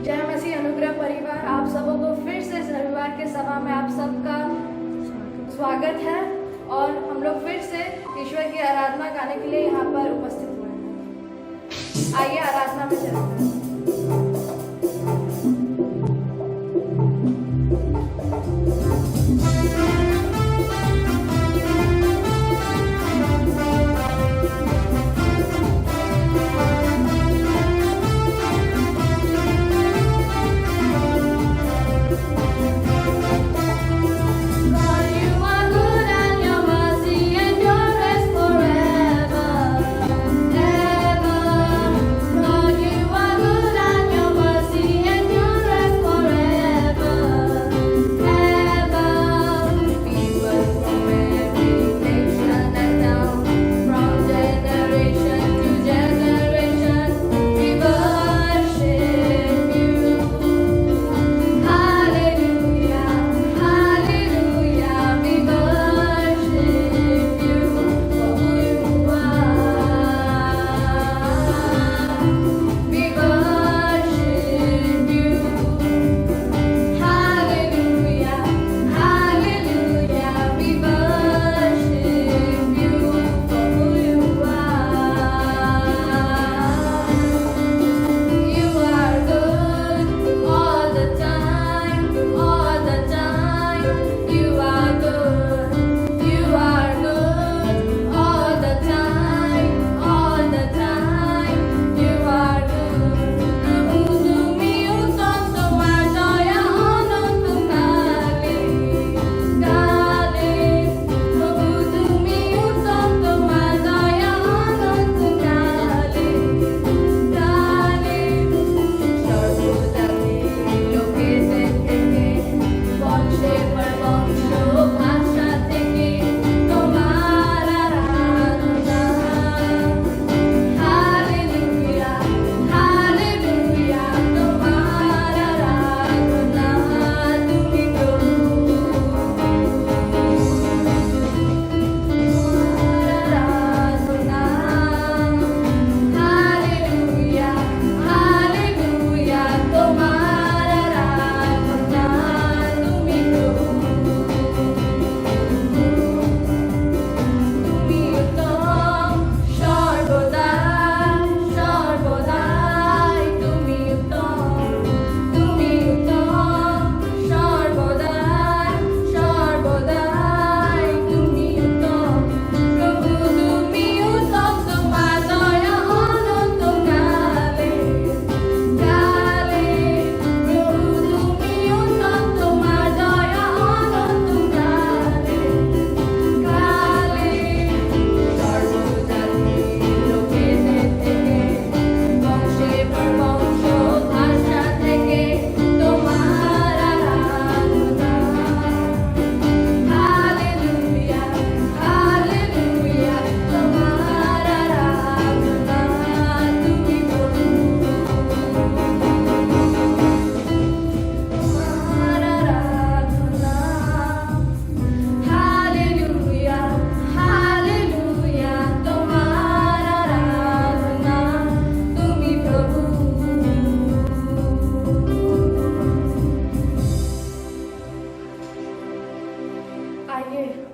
जय मसीह अनुग्रह परिवार, आप सबों को फिर से इस रविवार के सभा में आप सबका स्वागत है। और हम लोग फिर से ईश्वर की आराधना गाने के लिए यहाँ पर उपस्थित हुए हैं। आइए आराधना में चलते हैं।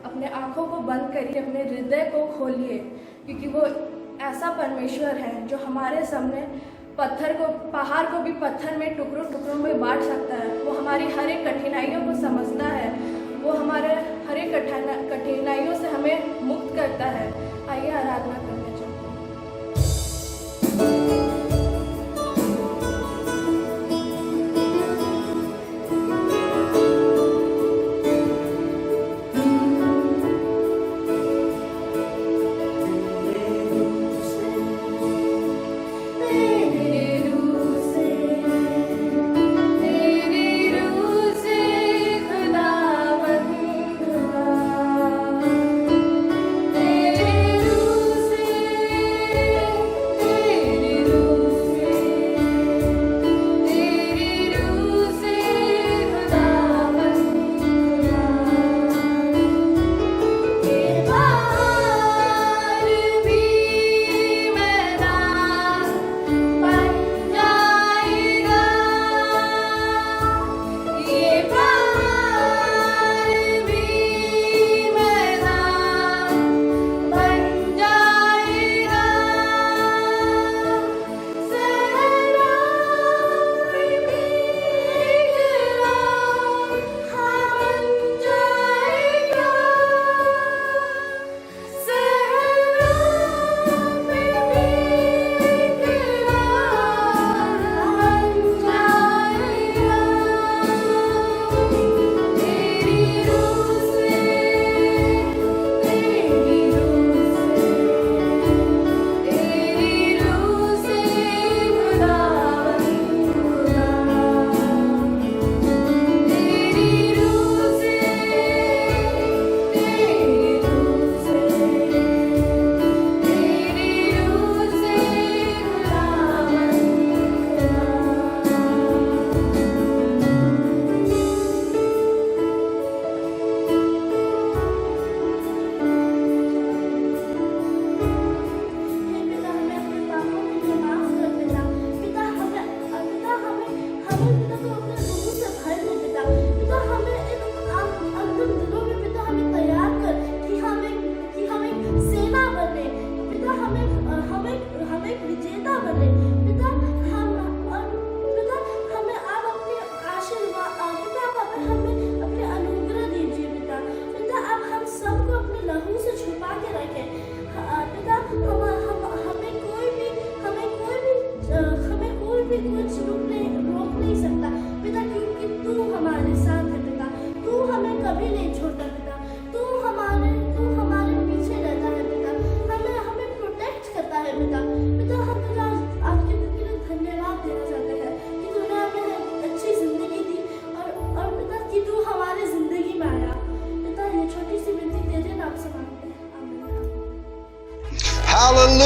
अपने आंखों को बंद करिए, अपने हृदय को खोलिए, क्योंकि वो ऐसा परमेश्वर है जो हमारे सामने पहाड़ को भी पत्थर में टुकड़ों टुकड़ों में बांट सकता है। वो हमारी हर एक कठिनाइयों को समझता है, वो हमारे हर एक कठिनाइयों से हमें मुक्त करता है। आइए आराधना करने चलते हैं। से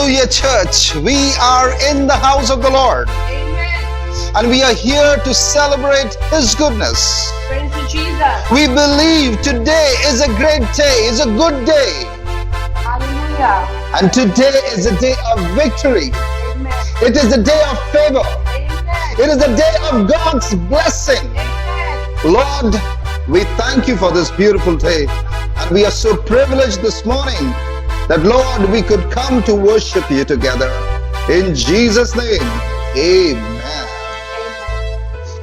Hallelujah, church. We are in the house of the Lord. And we are here to celebrate His goodness. Praise you, Jesus. We believe today is a great day, is a good day. Hallelujah. And today is a day of victory. Amen. It is a day of favor. Amen. It is a day of God's blessing. Amen. Lord, we thank you for this beautiful day. And we are so privileged this morning that, Lord, we could come to worship you together. In Jesus' name, amen.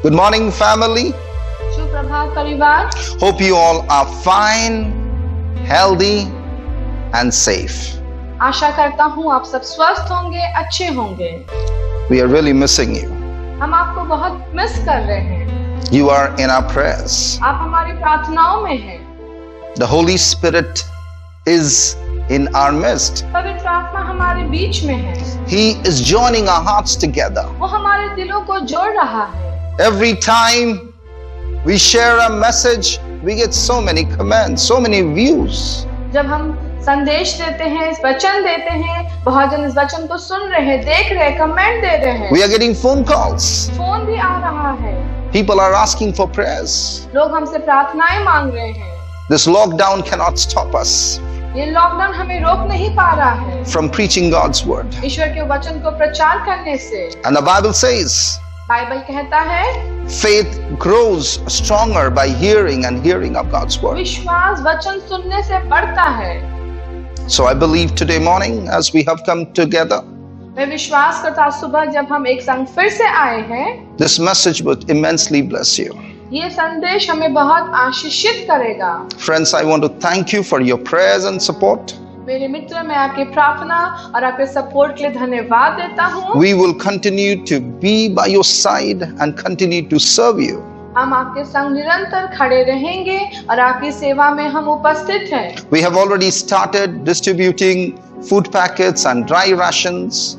Good morning, family. शुभ प्रभात परिवार. Hope you all are fine, healthy, and safe. आशा करता हूँ आप सब स्वस्थ होंगे, अच्छे होंगे. We are really missing you. हम आपको बहुत मिस कर रहे हैं. You are in our prayers. आप हमारी प्रार्थनाओं में हैं. The Holy Spirit is in our midst. पवित्र आत्मा हमारे बीच में है. He is joining our hearts together. वो हमारे दिलों को जोड़ रहा है. Every time we share a message, we get so many comments, so many views. जब हम संदेश देते हैं, इस वचन देते हैं, बहुत जन इस वचन को सुन रहे हैं, देख रहे हैं, कमेंट दे रहे हैं. We are getting phone calls. Phone भी आ रहा है. People are asking for prayers. लोग हमसे प्रार्थनाएं मांग रहे हैं. This lockdown cannot stop us ये लॉकडाउन हमें रोक नहीं पा रहा है from preaching God's word. ईश्वर के वचन को प्रचार करने से. And the Bible says, Bible कहता है faith grows stronger by hearing and hearing of God's word. विश्वास वचन सुनने से बढ़ता है. So I believe today morning as we have come together, मैं विश्वास करता हूँ सुबह जब हम एक संग फिर से आए हैं, this message would immensely bless you. ये संदेश हमें बहुत आशीषित करेगा. Friends, I want to thank you for your prayers and support. मेरे मित्र, मैं आपकी प्रार्थना और आपके सपोर्ट के लिए धन्यवाद देता हूँ. We will continue to be by your side and continue to serve you. हम आपके संग निरंतर खड़े रहेंगे और आपकी सेवा में हम उपस्थित हैं. We have already started distributing food packets and dry rations.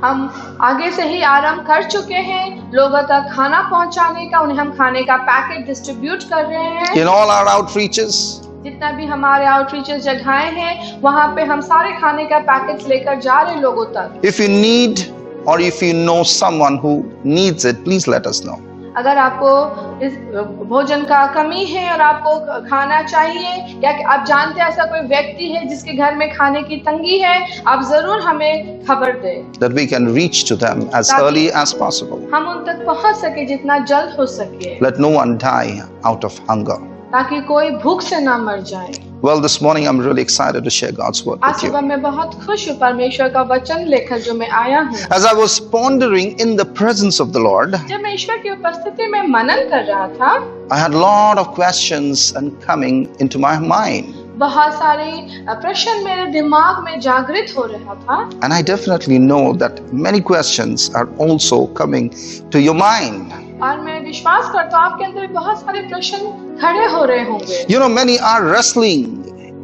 हम आगे से ही आरंभ कर चुके हैं लोगों तक खाना पहुंचाने का. उन्हें हम खाने का पैकेट डिस्ट्रीब्यूट कर रहे हैं. In all our outreaches, जितना भी हमारे आउटरीचेस जगहें हैं, वहाँ पे हम सारे खाने का पैकेट्स लेकर जा रहे हैं लोगों तक. if you need or if you know someone who needs it, please let us know. अगर आपको इस भोजन का कमी है और आपको खाना चाहिए, या कि आप जानते हैं ऐसा कोई व्यक्ति है जिसके घर में खाने की तंगी है, आप जरूर हमें खबर दें. That we can reach to them as early as possible. हम उन तक पहुंच सके जितना जल्द हो सके, Let no one die out of hunger. ताकि कोई भूख से ना मर जाए. Well, this morning I'm really excited to share God's word आज with you. सुबह मैं बहुत खुश हूँ परमेश्वर का वचन लेकर जो मैं आया हूँ. As I was pondering in the presence of the Lord, जब मैं ईश्वर की उपस्थिति में मनन कर रहा था, I had a lot of questions and coming into my mind. बहुत सारे प्रश्न मेरे दिमाग में जागृत हो रहा था. And I definitely know that many questions are also coming to your mind. और मैं विश्वास करता हूँ आपके अंदर बहुत सारे प्रश्न खड़े हो रहे होंगे. You know, many are wrestling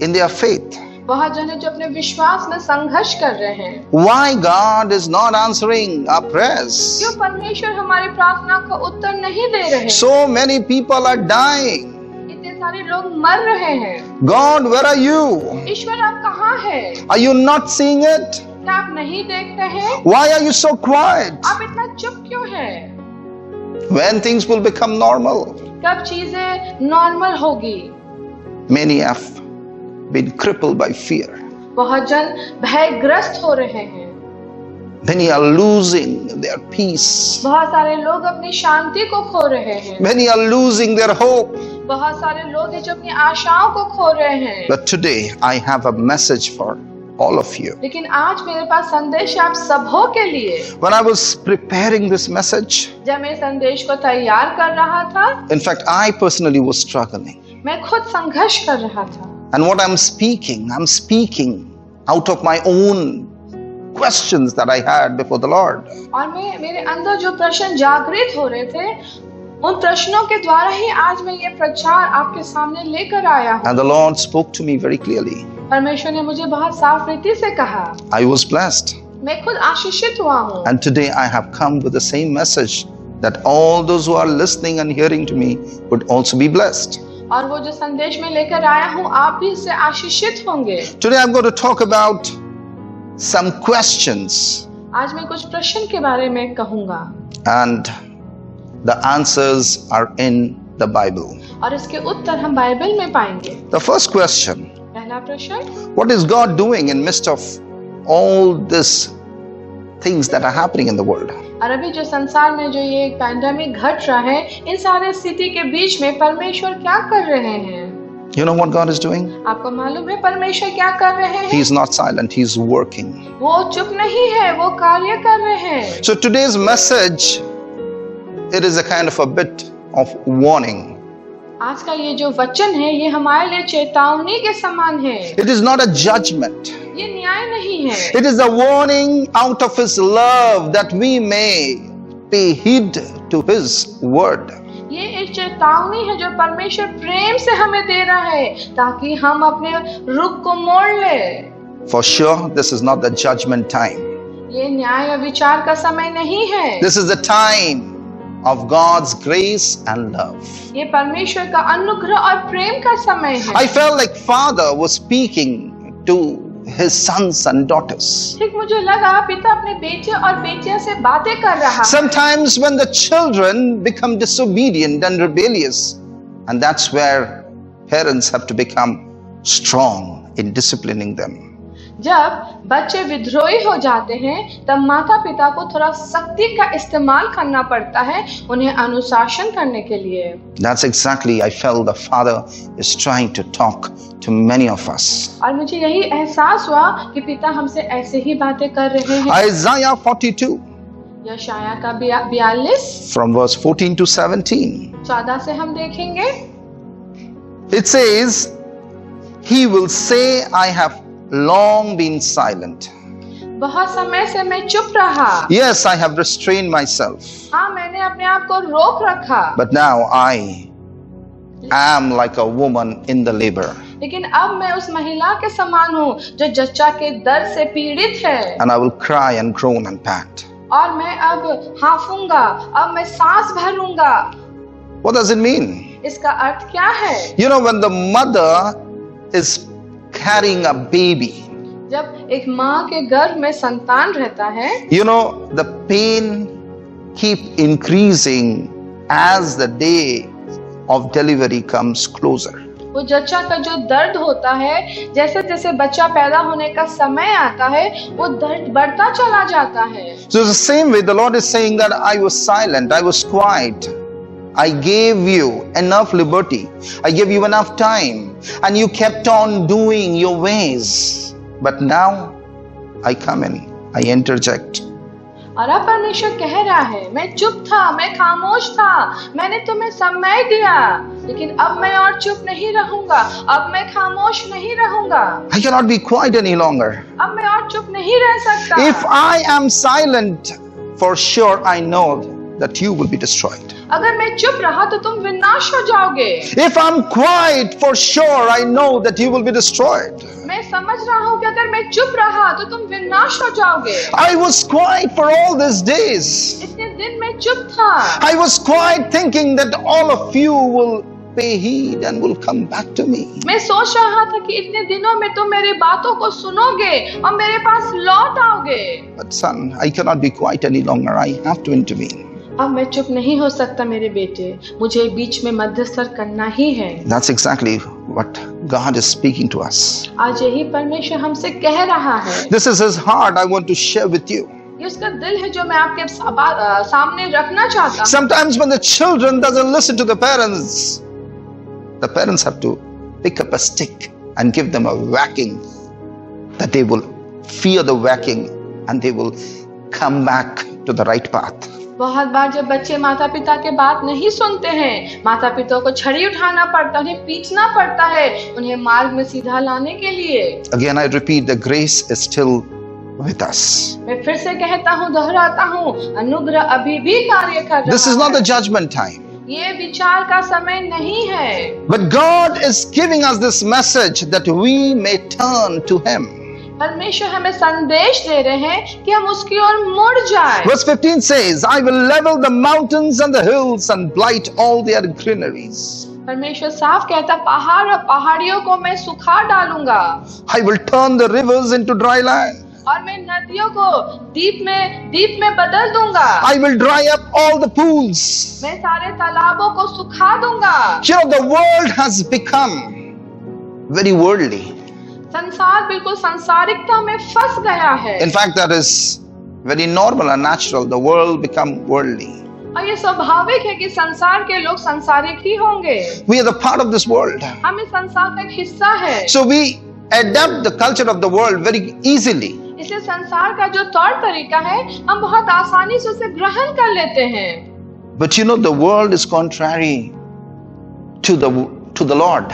in their faith. बहुत जने जो अपने विश्वास में संघर्ष कर रहे हैं. Why God is not answering our prayers? क्यों परमेश्वर हमारी प्रार्थना को उत्तर नहीं दे रहे? So many people are dying. इतने सारे लोग मर रहे हैं. God, where are you? ईश्वर आप कहाँ हैं? Are you not seeing it? क्या आप नहीं देखते हैं? Why are you so quiet? आप इतना चुप क्यों हैं? When things will become normal? कब चीजें नॉर्मल होगी? Many have been crippled by fear. बहुत जन भयग्रस्त हो रहे हैं. Many are losing their peace. बहुत सारे लोग अपनी शांति को खो रहे हैं. Many are losing their hope. बहुत सारे लोग हैं जो अपनी आशाओं को खो रहे हैं. But today I have a message for all of you. लेकिन आज मेरे पास संदेश है आप सबों के लिए. When I was preparing this message, जब मैं संदेश को तैयार कर रहा था, in fact, I personally was struggling. मैं खुद संघर्ष कर रहा था. And what I'm speaking out of my own questions that I had before the Lord. और मेरे अंदर जो प्रश्न जागृत हो रहे थे, उन प्रश्नों के द्वारा ही आज मैं ये प्रचार आपके सामने लेकर आया हूँ. And the Lord spoke to me very clearly. परमेश्वर ने मुझे बहुत साफ रीति से कहा. I was blessed. मैं खुद आशीषित हुआ हूँ. And today I have come with the same message that all those who are listening and hearing to me would also be blessed. और वो जो संदेश में लेकर आया हूँ, आप भी इससे आशीषित होंगे. Today I'm going to talk about some questions, आज मैं कुछ प्रश्न के बारे में कहूंगा and the answers are in the Bible. और इसके उत्तर हम बाइबल में पाएंगे। The first question: पहला प्रश्न, what is God doing in midst of all these things that are happening in the world? और अभी जो संसार में जो ये पैंडेमिक घट रहा है, इन सारे स्थिति के बीच में परमेश्वर क्या कर रहे हैं? You know what God is doing? आपको मालूम है परमेश्वर क्या कर रहे हैं? He is not silent, He is working. वो चुप नहीं है, वो कार्य कर रहे हैं। So today's message, it is a kind of a bit of warning. आज का ये जो वचन है, ये हमारे लिए चेतावनी के समान है। It is not a judgment. ये न्याय नहीं है। It is a warning out of His love that we may pay heed to His word. ये एक चेतावनी है जो परमेश्वर प्रेम से हमें दे रहा है ताकि हम अपने रुख को मोड़ ले। For sure, this is not the judgment time. ये न्याय और विचार का समय नहीं है। This is the time of God's grace and love. ये परमेश्वर का अनुग्रह और प्रेम का समय है। I felt like Father was speaking to His sons and daughters. ठीक मुझे लगा पिता अपने बेटे और बेटियों से बातें कर रहा है। Sometimes when the children become disobedient and rebellious, and that's where parents have to become strong in disciplining them. जब बच्चे विद्रोही हो जाते हैं तब माता पिता को थोड़ा सख्ती का इस्तेमाल करना पड़ता है उन्हें अनुशासन करने के लिए। That's exactly I felt the Father is trying to talk to many of us. और मुझे यही एहसास हुआ कि पिता हमसे ऐसे ही बातें कर रहे हैं। Isaiah 42 यशाया का 42 from verse 14 to 17. 14 से हम देखेंगे। It says, He will say, I have long been silent. बहुत समय से मैं चुप रहा। Yes, I have restrained myself. हाँ, मैंने अपने आप को रोक रखा। But now I am like a woman in the labor. लेकिन अब मैं उस महिला के समान हूँ जो जच्चा के दर्द से पीड़ित है। And I will cry and groan and pant. और मैं अब हाफूंगा, अब मैं सांस भरूंगा। What does it mean? इसका अर्थ क्या है? You know, when the mother is carrying a baby, जब एक माँ के गर्भ में संतान रहता है, you know, the pain keep increasing as the day of delivery comes closer. वो जच्चा का जो दर्द होता है, जैसे जैसे बच्चा पैदा होने का समय आता है, वो दर्द बढ़ता चला जाता है। So the same way the Lord is saying that I was silent, I was quiet. I gave you enough liberty. I gave you enough time. And you kept on doing your ways. But now I come in, I interject. और अब परमेश्वर कह रहा है, मैं चुप था, मैं खामोश था, मैंने तुम्हें समय दिया, लेकिन अब मैं और चुप नहीं रहूंगा, अब मैं खामोश नहीं रहूंगा। I cannot be quiet any longer. अब मैं और चुप नहीं रह सकता। If I am silent, for sure I know that you will be destroyed. अगर मैं चुप रहा तो तुम विनाश हो जाओगे। If I'm quiet, for sure I know that you will be destroyed. मैं समझ रहा हूँ कि अगर मैं चुप रहा तो तुम विनाश हो जाओगे। I was quiet for all these days. इतने दिन मैं चुप था। I was quiet thinking that all of you will pay heed and will come back to me. मैं सोच रहा था कि इतने दिनों में तुम मेरी बातों को सुनोगे और मेरे पास लौट आओगे। But son, I cannot be quiet any longer. I have to intervene. अब मैं चुप नहीं हो सकता मेरे बेटे, मुझे बीच में मध्यस्थता करना ही है। That's exactly what God is speaking to us. आज यही परमेश्वर हमसे कह रहा है। This is His heart I want to share with you. ये उसका दिल है जो मैं आपके सामने रखना चाहता हूँ। Sometimes when the children doesn't listen to the parents have to pick up a stick and give them a whacking, that they will fear the whacking and they will come back to the right path. बहुत बार जब बच्चे माता पिता के बात नहीं सुनते हैं, माता पिता को छड़ी उठाना पड़ता है, उन्हें पीटना पड़ता है, उन्हें मार्ग में सीधा लाने के लिए। Again I repeat, the grace is still with us. मैं फिर से कहता हूँ, दोहराता हूँ, अनुग्रह अभी भी कार्य कर रहा है। This is not the judgment time. ये विचार का समय नहीं है। But God is giving us this message that we may turn to Him. परमेश्वर हमें संदेश दे रहे हैं कि हम उसकी ओर मुड़ जाएं। Verse 15 says, I will level the mountains and the hills and blight all their greeneries. परमेश्वर साफ कहता, पहाड़ और पहाड़ियों को मैं सुखा डालूंगा। I will turn the rivers into dry land. और मैं नदियों को दीप में बदल दूंगा। I will dry up all the pools. मैं सारे तालाबों को सुखा दूंगा। You know, the world has become very worldly. संसार बिल्कुल सांसारिकता में फंस गया है। In fact, that is very normal and natural. The world become worldly. और ये स्वाभाविक है कि संसार के लोग सांसारिक ही होंगे। We are the part of this world. हम इस संसार का एक हिस्सा है। So we adapt the culture of the world very easily. इसलिए संसार का जो तौर तरीका है हम बहुत आसानी से उसे ग्रहण कर लेते हैं। But you know, the world is contrary to the Lord.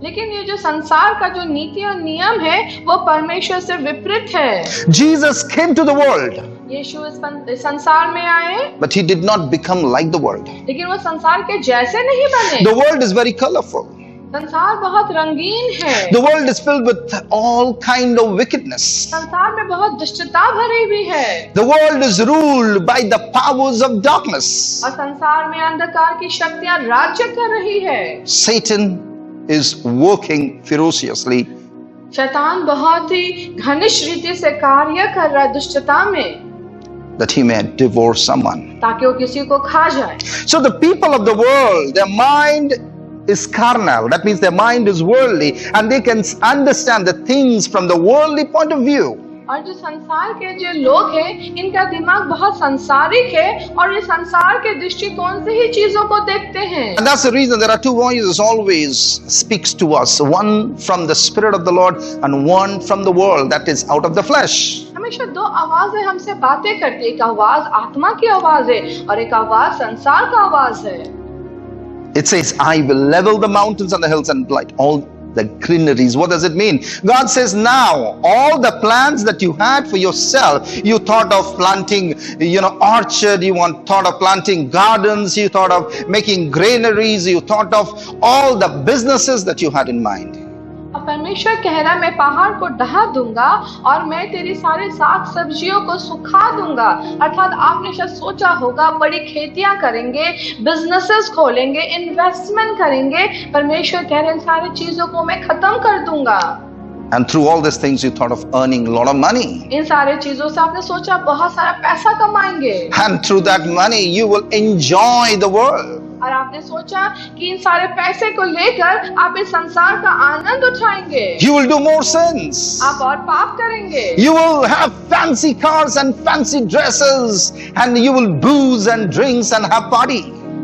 लेकिन ये जो संसार का जो नीति और नियम है वो परमेश्वर से विपरीत है। Jesus came to the world, यीशु इस संसार में आए, but he did not become like the world. लेकिन वो संसार के जैसे नहीं बने। The world is very colorful. संसार बहुत रंगीन है। The world is filled with all kind of wickedness. संसार में बहुत दुष्टता भरी हुई है। The world is ruled by the powers of darkness. और संसार में अंधकार की शक्तियां राज्य कर रही है। Satan is working ferociously शैतान बहुत ही घनिष्ठ रीति से कार्य कर रहा है दुष्टता में, that he may devour someone. ताकि वो किसी को खा जाए। So the people of the world, their mind is carnal. That means their mind is worldly, and they can understand the things from the worldly point of view. और जो संसार के जो लोग हैं इनका दिमाग बहुत सांसारिक है और ये संसार के दृष्टिकोण से ही चीजों को देखते हैं। And that's the reason there are two voices always speaks to us, one from the Spirit of the Lord and one from the world, that is out of the flesh. हमेशा दो आवाजें हमसे बातें करती है, एक आवाज आत्मा की आवाज है और एक आवाज संसार का आवाज है। It says, I will level the mountains and the hills and blight all the greeneries. What does it mean? God says, now all the plans that you had for yourself, you thought of planting, orchard, thought of planting gardens, you thought of making granaries, you thought of all the businesses that you had in mind. अब परमेश्वर कह रहा है मैं पहाड़ को ढहा दूंगा और मैं तेरी सारे साग सब्जियों को सुखा दूंगा। अर्थात आपने शायद सोचा होगा बड़ी खेतियां करेंगे, बिजनेसेस खोलेंगे, इन्वेस्टमेंट करेंगे। परमेश्वर कह रहे हैं सारी चीजों को मैं खत्म कर दूंगा। And through all these things you thought of earning a lot of money. इन सारे चीजों से आपने सोचा बहुत सारा पैसा कमाएंगे। And through that money you will enjoy the world. और आपने सोचा कि इन सारे पैसे को लेकर आप इस संसार का आनंद उठाएंगे। You will do more sins. आप और पाप करेंगे। You will have fancy cars and fancy dresses, and you will booze and drinks and have party.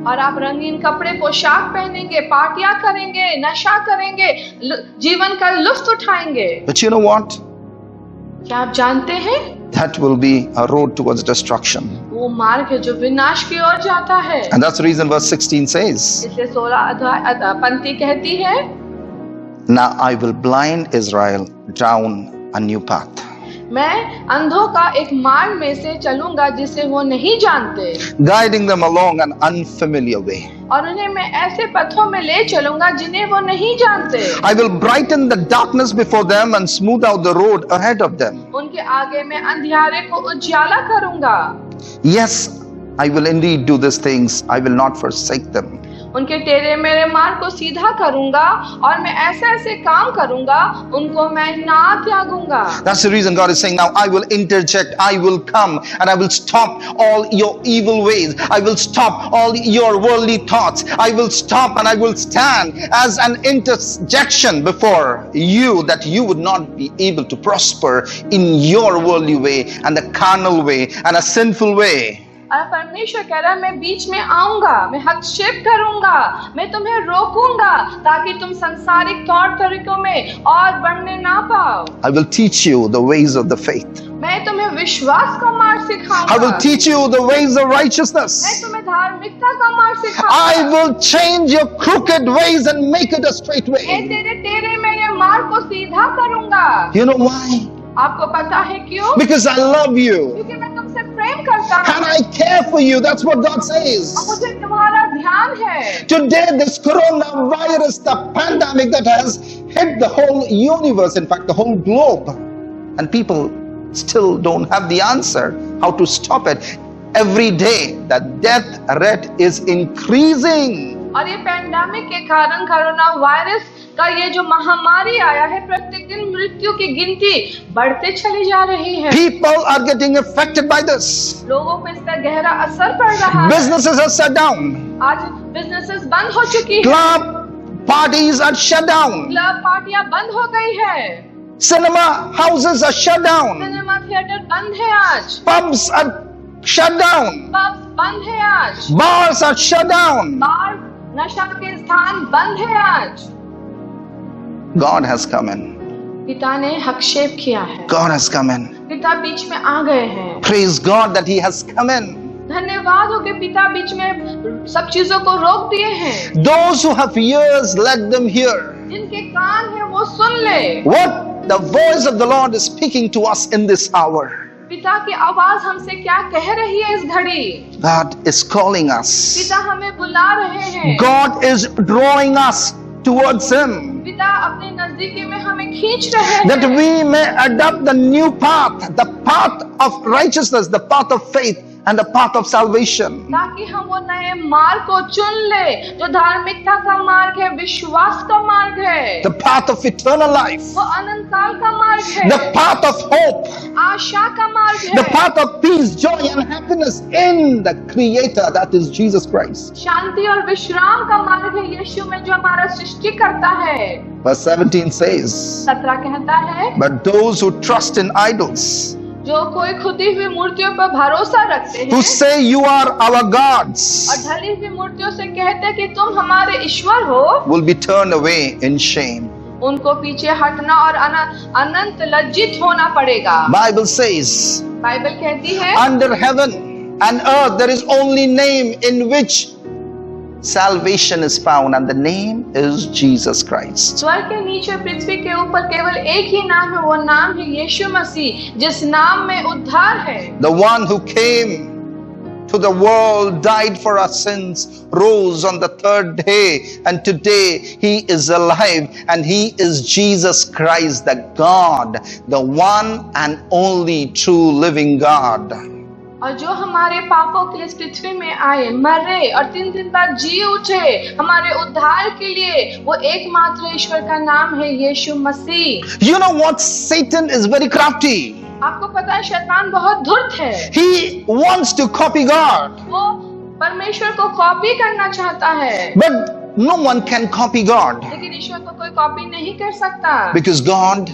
और आप रंगीन कपड़े पोशाक पहनेंगे, पार्टियां करेंगे, नशा करेंगे, जीवन का लुत्फ उठाएंगे। But you know what? क्या आप जानते हैं? That will be a road towards destruction. वो मार्ग है जो विनाश की ओर जाता है। And that's the reason verse 16 says, इसलिए 16 पंक्ति कहती है, Now I will blind Israel down a new path. मैं अंधों का एक मार्ग में से चलूंगा जिसे वो नहीं जानते, guiding them along an unfamiliar way. और उन्हें मैं ऐसे पथों में ले चलूंगा जिन्हें वो नहीं जानते। I will brighten the darkness before them and smooth out the road ahead of them. उनके आगे मैं अंधियारे को उजाला करूंगा। Yes, I will indeed do these things. I will not forsake them. उनके टेढ़े मेरे मार्ग को सीधा करूंगा और मैं ऐसे ऐसे काम करूंगा उनको मैं ना त्यागूंगा। That's the reason God is saying, now I will interject, I will come and I will stop all your evil ways. I will stop all your worldly thoughts. I will stop and I will stand as an interjection before you, that you would not be able to prosper in your worldly way and the carnal way and a sinful way. और परमेश्वर कह रहा है मैं बीच में आऊंगा, मैं हस्तक्षेप करूंगा, मैं तुम्हें रोकूंगा ताकि तुम सांसारिक तौर तरीकों में और बढ़ने ना पाओ। I will teach you the ways of the faith. मैं तुम्हें विश्वास का मार्ग सिखाऊंगा। I will teach you the ways of righteousness. मैं तुम्हें धार्मिकता का मार्ग सिखाऊंगा। I will change your crooked ways and make it a straight मैं way. तेरे टेढ़े मेरे मार्ग को सीधा करूंगा। You know why? आपको पता है क्यों? Because I love you. क्योंकि मैं तुमसे प्रेम करता हूँ And I care for you. That's what God और says. मुझे तुम्हारा ध्यान है। Today, this coronavirus, the pandemic that has hit the whole universe, in fact, the whole globe, and people still don't have the answer how to stop it. Every day, the death rate is increasing. और ये pandemic के कारण corona virus का ये जो महामारी आया है, प्रत्येक दिन मृत्यु की गिनती बढ़ते चली जा रही है। People are getting affected by this. लोगों पे इसका गहरा असर पड़ रहा है। Businesses are shut down. आज बिजनेसेस बंद हो चुकी है, Club parties are shut down. Club पार्टियां बंद हो गई है, Cinema houses are shut down. Cinema theatre बंद है आज, Pubs are shut down. Pub बंद है आज, Bars are shut down. बार नशा के स्थान बंद है आज। God has come in. पिता ने हस्तक्षेप किया है, God has come in. पिता बीच में आ गए हैं। Praise God that He has come in. धन्यवाद हो कि पिता बीच में सब चीजों को रोक दिए हैं। Those who have ears, let them hear. जिनके कान है वो सुन ले, What the voice of the Lord is speaking to us in this hour. पिता की आवाज हमसे क्या कह रही है इस घड़ी। God is calling us. पिता हमें बुला रहे हैं, God is drawing us towards Him, पिता अपने नजदीकी में हमें खींच रहे हैं, that we may adopt the new path, the path of righteousness, the path of faith, and the path of salvation. ताकि हम वो नए मार्ग को चुन ले जो धार्मिकता का मार्ग है, विश्वास का मार्ग है, The path of eternal life, वो अनंत काल का मार्ग है, the path of hope, आशा का मार्ग the है, path of peace, joy, and happiness in the Creator, that is Jesus Christ. शांति और विश्राम का मार्ग है यीशु में जो हमारा सृष्टि करता है। Verse 17 says, 17 कहता है, But those who trust in idols, जो कोई खुदी हुई मूर्तियों पर भरोसा रखते हैं who say you are our gods, और ढली हुई मूर्तियों से कहते हैं कि तुम हमारे ईश्वर हो, will be turned away in shame. उनको पीछे हटना और अनंत लज्जित होना पड़ेगा। Bible says, बाइबल कहती है, under heaven and earth there is only name in which salvation is found, and the name is Jesus Christ. स्वर्ग के नीचे पृथ्वी के ऊपर केवल एक ही नाम है, वो नाम है यीशु मसीह, जिस नाम में उद्धार है। The one who came to the world, died for our sins, rose on the third day, and today He is alive, and He is Jesus Christ, the God, the one and only true living God. और जो हमारे पापों के लिए इस पृथ्वी में आए, मरे और 3 दिन बाद जी उठे हमारे उद्धार के लिए, वो एकमात्र ईश्वर का नाम है यीशु मसीह। You know what? Satan is very crafty. आपको पता है शैतान बहुत धूर्त है, He wants to copy God, वो परमेश्वर को कॉपी करना चाहता है, but no one can copy God, लेकिन ईश्वर को कोई कॉपी नहीं कर सकता, because God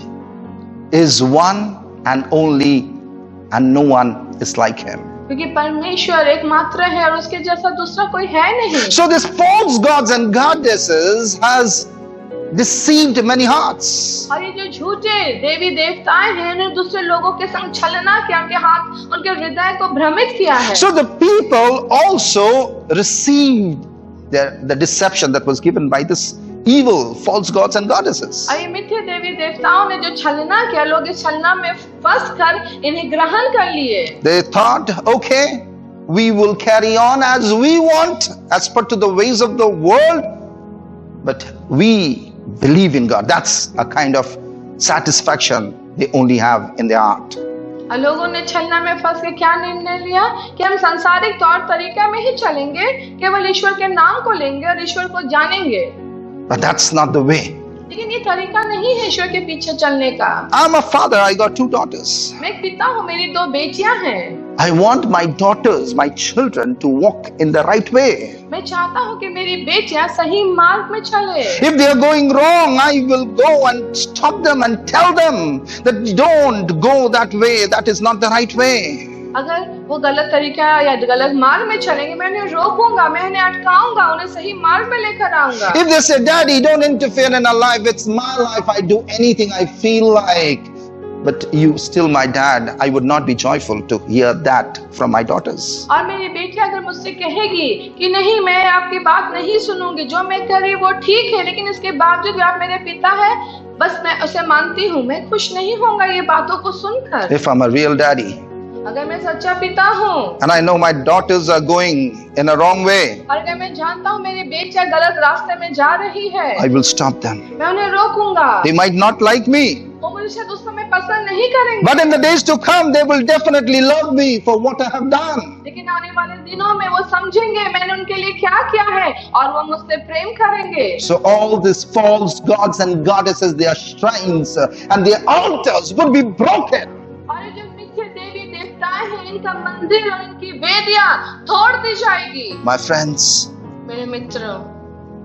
is one and only, and no one is like Him. क्योंकि परमेश्वर एकमात्र है और उसके जैसा दूसरा कोई है नहीं। So this false gods and goddesses has deceived many hearts. और ये जो झूठे देवी देवताएं हैं, उन्हें दूसरे लोगों के संग छलना किया, उनके हाथ, उनके हृदय को भ्रमित किया है। So the people also received the deception that was given by this evil false gods and goddesses. और ये मिथ्या देवी देवताओं ने जो छलना किया, लोग इस छलना में फंस कर इन्हें ग्रहण कर लिए। They thought, okay, we will carry on as we want, as per to the ways of the world, but we believe in God. That's a kind of satisfaction they only have in their heart. और लोगों ने छलना में फंस के क्या निर्णय लिया कि हम सांसारिक तौर तरीका में ही चलेंगे, केवल ईश्वर के नाम को लेंगे और ईश्वर को जानेंगे। But that's not the way. लेकिन ये तरीका नहीं है ईश्वर के पीछे चलने का। I'm a father, I got 2 daughters. मैं एक पिता हूँ, मेरी 2 बेटियां हैं। I want my daughters, my children to walk in the right way. मैं चाहता हूँ कि मेरी बेटियां सही मार्ग में चले। If they are going wrong, I will go and stop them and tell them that don't go that way, that is not the right way. अगर वो गलत तरीका या गलत मार्ग में चलेंगे, मैं उन्हें रोकूंगा, मैं उन्हें अटकाऊंगा, उन्हें सही मार्ग में लेकर आऊंगा। If they say, Daddy, don't interfere in our life, it's my life, I do anything I feel like. But you still my dad, I would not be joyful to hear that from my daughters. और मेरी बेटी अगर मुझसे कहेगी कि नहीं, मैं आपकी बात नहीं सुनूंगी, जो मैं कर रही वो ठीक है, लेकिन इसके बावजूद भी आप मेरे पिता है, बस मैं उसे मानती हूँ, मैं खुश नहीं होऊंगा ये बातों को सुनकर। If I'm a real daddy, अगर मैं सच्चा पिता हूँ and I know my daughters are going in a wrong way, और अगर मैं जानता हूँ मेरी बेटियां गलत रास्ते में जा रही है, I will stop them. मैं उन्हें रोकूंगा। They might not like me, वो मुझे शायद उस समय पसंद नहीं करेंगे, but in the days to come, they will definitely love me for what I have done. लेकिन आने वाले दिनों में वो समझेंगे मैंने उनके लिए क्या किया है और वो मुझसे प्रेम करेंगे। So all these false gods and goddesses, their shrines and their altars would be broken. और ये जो मिथ्या देवी देवताएं हैं, इनका मंदिर और इनकी वेदियां तोड़ दी जाएगी। My friends, मेरे मित्रों,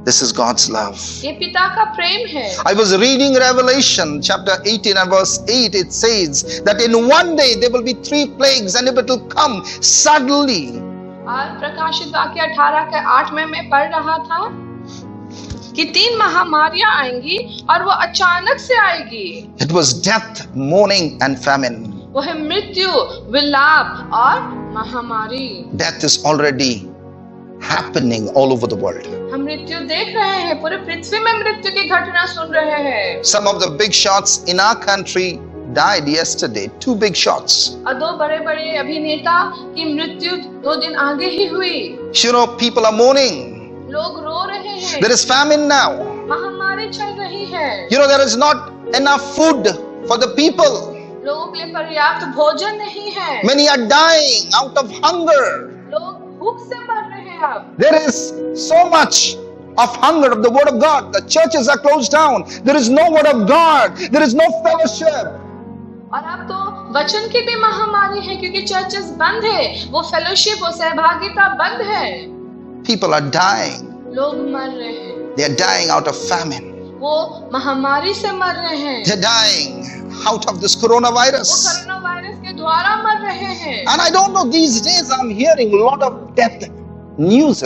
this is God's love. ये पिता का प्रेम है। I was reading Revelation chapter 18 and verse 8. It says that in one day there will be 3 plagues and it will come suddenly. और प्रकाशित वाक्य 18 के 8 में मैं पढ़ रहा था कि 3 महामारियां आएंगी और वो अचानक से आएगी। It was death, mourning and famine. वो है मृत्यु, विलाप और महामारी। Death is already happening all over the world. हम मृत्यु देख रहे हैं, पूरे पृथ्वी में मृत्यु की घटना सुन रहे हैं। Some of the big shots in our country died yesterday. 2 big shots. और 2 बड़े-बड़े अभिनेता की मृत्यु 2 दिन आगे ही हुई। You know, people are mourning. लोग रो रहे हैं। There is famine now. महामारी चल रही है। You know, there is not enough food for the people. लोगों के लिए पर्याप्त भोजन नहीं है। Many are dying out of hunger. लोग भूख से मर रहे हैं अब। There is so much of hunger of the word of God. The churches are closed down. There is no word of God. There is no fellowship. और अब तो वचन की भी महामारी है क्योंकि चर्चेस बंद है, वो फेलोशिप, वो सहभागिता बंद है। People are dying. लोग मर रहे हैं। They are dying out of famine. वो महामारी से मर रहे हैं। They're dying out of this वो coronavirus. कोरोना वायरस के द्वारा मर रहे हैं। And I don't know, these days I'm hearing a lot of death news.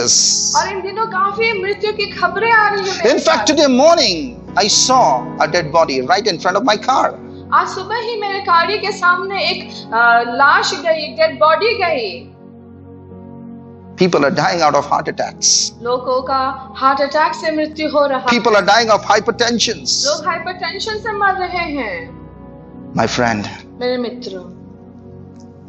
और इन दिनों काफी मृत्यु की खबरें आ रही हैं। In fact, today morning I saw a dead body right in front of my car. आज सुबह ही मेरे गाड़ी के सामने एक लाश गई, डेड बॉडी गई। People are dying out of heart attacks. लोगों का हार्ट अटैक से मृत्यु हो रहा है। People are dying of hypertensions. लोग हाइपरटेंशन से मर रहे हैं। My friend, मेरे मित्रों,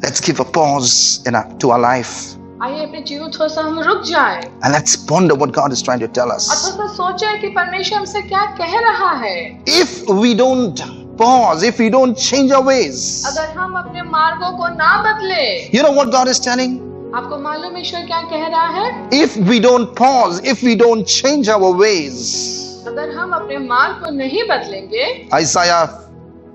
let's give a pause to our life. आइए अपने जीवन थोड़ा सा हम रुक जाए And let's ponder what God is trying to tell और us. थोड़ा सा सोचे कि परमेश्वर हमसे क्या कह रहा है। If we don't pause, if we don't change our ways, अगर हम अपने मार्गों को ना बदले, you know what God is telling? आपको मालूम ईश्वर क्या कह रहा है? If we don't pause, if we don't change our ways, अगर हम अपने मार्ग को नहीं बदलेंगे, Isaiah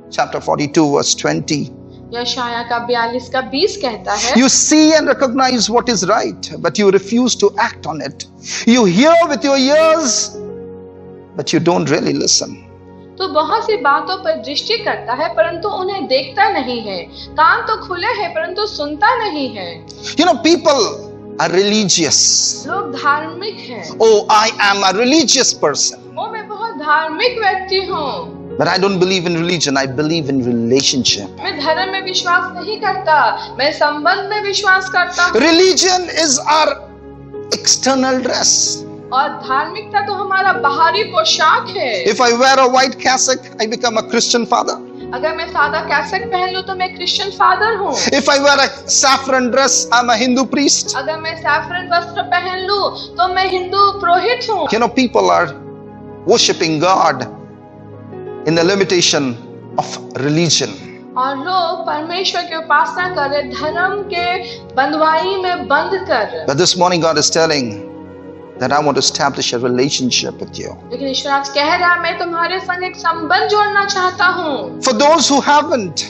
chapter 42 verse 20, यशायाह का 42 का 20 कहता है, you see and recognize what is right, but you refuse to act on it. You hear with your ears, but you don't really listen. तो बहुत सी बातों पर दृष्टि करता है परंतु उन्हें देखता नहीं है। कान तो खुले हैं परंतु सुनता नहीं है। You know, people are religious. लोग धार्मिक हैं। Oh, I am a religious person. ओ मैं बहुत धार्मिक व्यक्ति हूँ। But I don't believe in religion, I believe in relationship. मैं धर्म में विश्वास नहीं करता, मैं संबंध में विश्वास करता हूँ। Religion is our external dress. और धार्मिकता तो हमारा बाहरी पोशाक है। If I wear a white cassock, I become a Christian father. अगर मैं सादा कैसेट पहन लूं तो मैं क्रिश्चियन फादर हूँ। If I wear a saffron dress, I'm a Hindu priest. अगर मैं सैफरन वस्त्र पहन लूं तो मैं हिंदू पुरोहित हूँ। You know, people are worshipping God in the limitation of religion. और लोग परमेश्वर की उपासना कर रहे धर्म के बंधुआई में बंद कर। But this morning God is telling that I want to establish a relationship with you. लेकिन ईश्वर आज कह रहा है मैं तुम्हारे संग एक संबंध जोड़ना चाहता हूँ। For those who haven't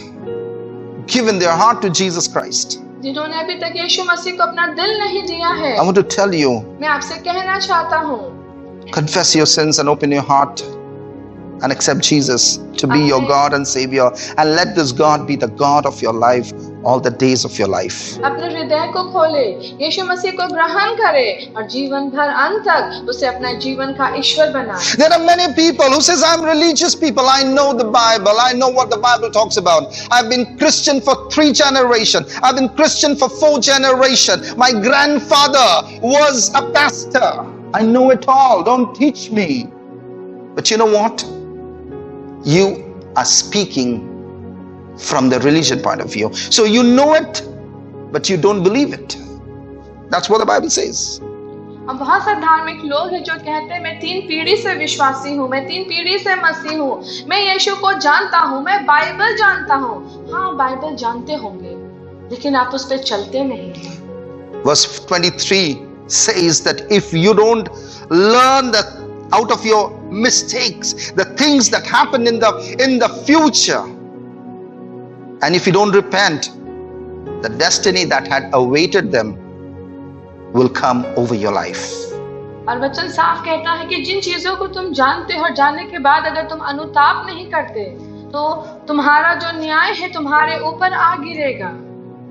given their heart to Jesus Christ, जिन्होंने अभी तक यीशु मसीह को अपना दिल नहीं दिया है, I want to tell you, मैं आपसे कहना चाहता हूँ, confess your sins and open your heart and accept Jesus to be your God and Savior, and let this God be the God of your life all the days of your life. अपने हृदय को खोले, यीशु मसीह को ग्रहण करे और जीवन भर अंत तक उसे अपना जीवन का ईश्वर बनाए। There are many people who says, I'm religious people, I know the Bible, I know what the Bible talks about. I've been Christian for 3 generations. I've been Christian for 4 generations. My grandfather was a pastor. I know it all. Don't teach me. But you know what? You are speaking from the religion point of view. So you know it, but you don't believe it. That's what the Bible says. अब बहुत सारे धार्मिक लोग हैं जो कहते हैं मैं 3 पीढ़ी से विश्वासी हूँ, मैं 3 पीढ़ी से मसीह हूँ, मैं यीशु को जानता हूँ, मैं बाइबल जानता हूँ। हाँ, बाइबल जानते होंगे, लेकिन आप उस पर चलते नहीं हैं। Verse 23 says that if you don't learn that out of your mistakes, the things that happen in the future, and if you don't repent, the destiny that had awaited them will come over your life. और वचन साफ कहता है कि जिन चीजों को तुम जानते हो, जानने के बाद अगर तुम अनुताप नहीं करते तो तुम्हारा जो न्याय है तुम्हारे ऊपर आ गिरेगा.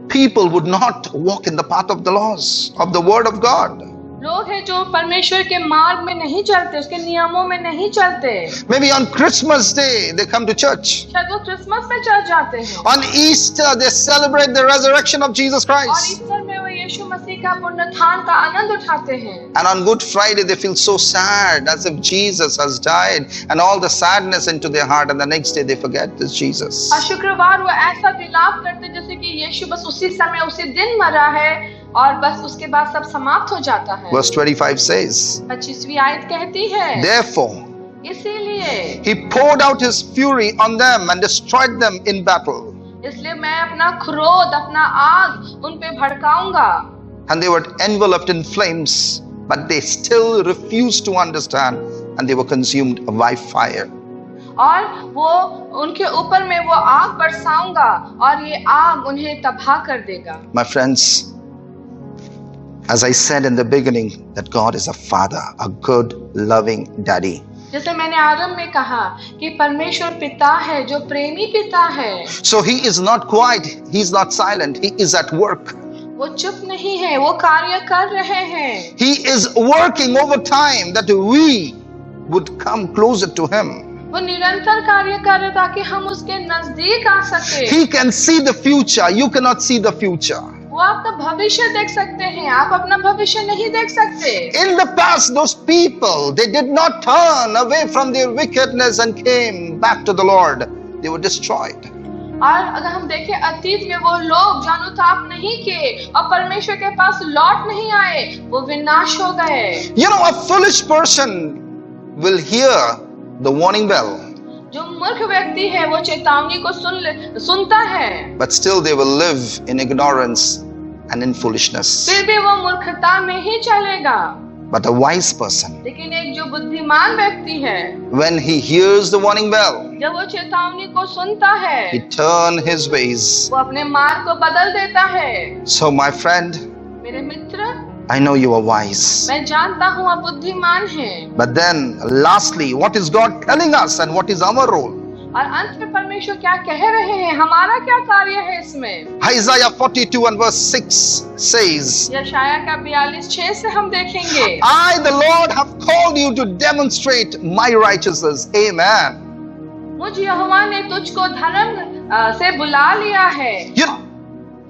People would not walk in the path of the laws of the word of God. लोग हैं जो परमेश्वर के मार्ग में नहीं चलते, उसके नियमों में नहीं चलते. Maybe on Christmas Day they come to church. शायद वो क्रिसमस में चर्च जाते हैं. On Easter they celebrate the resurrection of Jesus और Christ. ईस्टर में वो यीशु मसीह का पुनरुत्थान का आनंद उठाते हैं. And on Good Friday they feel so sad as if Jesus has died, and all the sadness into their heart, and the next day they forget this Jesus. और शुक्रवार वो ऐसा विलाप करते जैसे कि यीशु बस उसी समय उसी दिन मरा है और बस उसके बाद सब समाप्त हो जाता है. Verse 25 says, 25वीं आयत कहती है, therefore इसीलिए he poured out his fury on them and destroyed them in battle. इसलिए मैं अपना क्रोध, अपना आग उन पे भड़काऊंगा. And they were enveloped in flames, but they still refused to understand, and they were consumed by fire. और वो उनके ऊपर में वो आग बरसाऊंगा और ये आग उन्हें तबाह कर देगा. My friends, as I said in the beginning, that God is a father, a good, loving daddy. जैसे मैंने आरंभ में कहा कि परमेश्वर पिता है जो प्रेमी पिता है. So he is not quiet, he is not silent, he is at work. वो चुप नहीं है, वो कार्य कर रहे हैं. He is working overtime that we would come closer to him. वो निरंतर कार्य कर रहे ताकि हम उसके नजदीक आ सके. He can see the future, you cannot see the future. वो आपका भविष्य देख सकते हैं, आप अपना भविष्य नहीं देख सकते. In the past, those people, they did not turn away from their wickedness and came back to the Lord. They were destroyed. और अगर हम देखें अतीत में वो लोग जो अनुताप नहीं किए और परमेश्वर के पास लौट नहीं आए, वो विनाश हो गए. You know, a foolish person will hear the warning bell, जो मूर्ख व्यक्ति है वो चेतावनी को सुनता है, but still they will live in ignorance and in foolishness. फिर भी वो मूर्खता में ही चलेगा. But a wise person, लेकिन एक जो बुद्धिमान व्यक्ति है, when he hears the warning bell, जब वो चेतावनी को सुनता है, he turn his ways. वो अपने मार्ग को बदल देता है. So my friend, मेरे मित्र, I know you are wise. मैं जानता हूँ आप बुद्धिमान हैं. But then lastly, what is God telling us and what is our role? और अंत में परमेश्वर क्या कह रहे हैं, हमारा क्या कार्य है इसमें. Isaiah 42 and verse 6 says, यशाया का 42:6 से हम देखेंगे, I the Lord have called you to demonstrate my righteousness. Amen. मुझ यहोवा ने तुझको धर्म से बुला लिया है You know,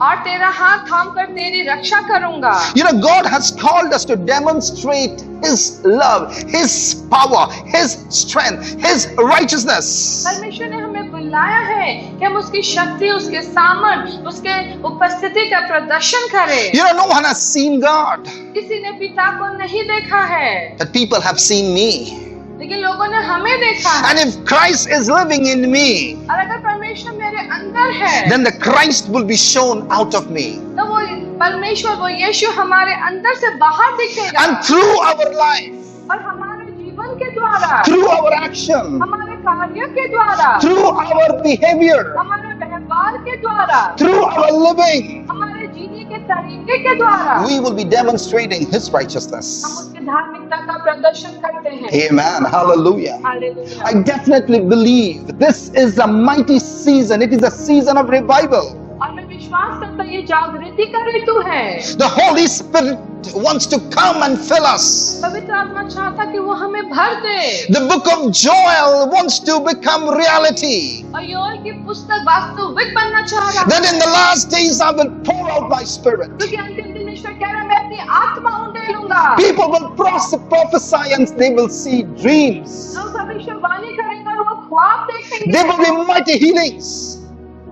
और तेरा हाथ थाम कर तेरी रक्षा करूंगा. God has called us to demonstrate His love, His power, His strength, His righteousness. परमेश्वर ने हमें बुलाया है कि हम उसकी शक्ति, उसके सामर्थ्य, उसके उपस्थिति का प्रदर्शन करें. No one has seen God. किसी ने पिता को नहीं देखा है, But people have seen me. लेकिन लोगों ने हमें देखा है. And if Christ is living in me, और अगर परमेश्वर मेरे अंदर है, then the Christ will be shown out of me. तो वो परमेश्वर, वो यीशु हमारे अंदर से बाहर दिखेगा. And through our life, और हमारे जीवन के द्वारा, through our action, हमारे कार्य के द्वारा, through our behavior, हमारे व्यवहार के द्वारा, through our living, हमारे जीने के तरीके के द्वारा we will be demonstrating His righteousness. हम उसकी धार्मिकता का प्रदर्शन करते हैं. Amen. Hallelujah. Hallelujah. I definitely believe this is a mighty season. It is a season of revival. और मैं विश्वास करता हूँ ये जागृति का ऋतु है. The Holy Spirit wants to come and fill us. पवित्र आत्मा चाहता कि वो हमें भर दे. The book of Joel wants to become reality. और योएल की पुस्तक वास्तविक बनना चाह रहा है. That in the last days I will pour out my spirit. क्योंकि अंतिम दिन ईश्वर कह रहा है मैं अपनी आत्मा उंडेलूंगा. People will prophesy and they will see dreams. लोग भविष्यवाणी करेंगे और वो ख्वाब देखेंगे. There will be mighty healings.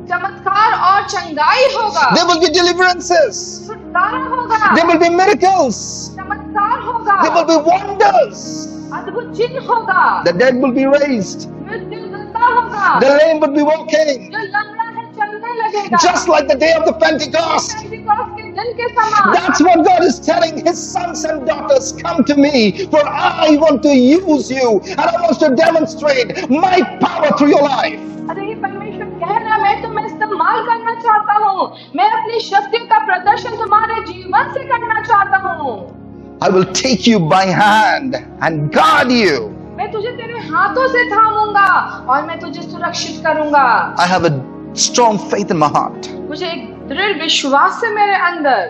चमत्कार और चंगाई होगा. There will be deliverances. छुटकारा होगा. There will be miracles. चमत्कार होगा. There will be wonders. अद्भुत चिन्ह होगा. The dead will be raised. मृत्यु जिंदा होगा. The lame will be walking. जो लंगड़ा है चलने लगेगा. Just like the day of the Pentecost. Pentecost के दिन के समान। That's what God is telling His sons and daughters. Come to me, for I want to use you and I want to demonstrate my power through your life. अरे ये परमेश्वर कह रहा, मैं तुम्हें इस्तेमाल करना चाहता हूँ, मैं अपनी शक्ति का प्रदर्शन तुम्हारे जीवन से करना चाहता हूँ। I will take you by hand and guard you. मैं तुझे तेरे हाथों से थामूंगा और मैं तुझे सुरक्षित करूंगा। I have a strong faith in my heart मुझे एक दृढ़ विश्वास है मेरे अंदर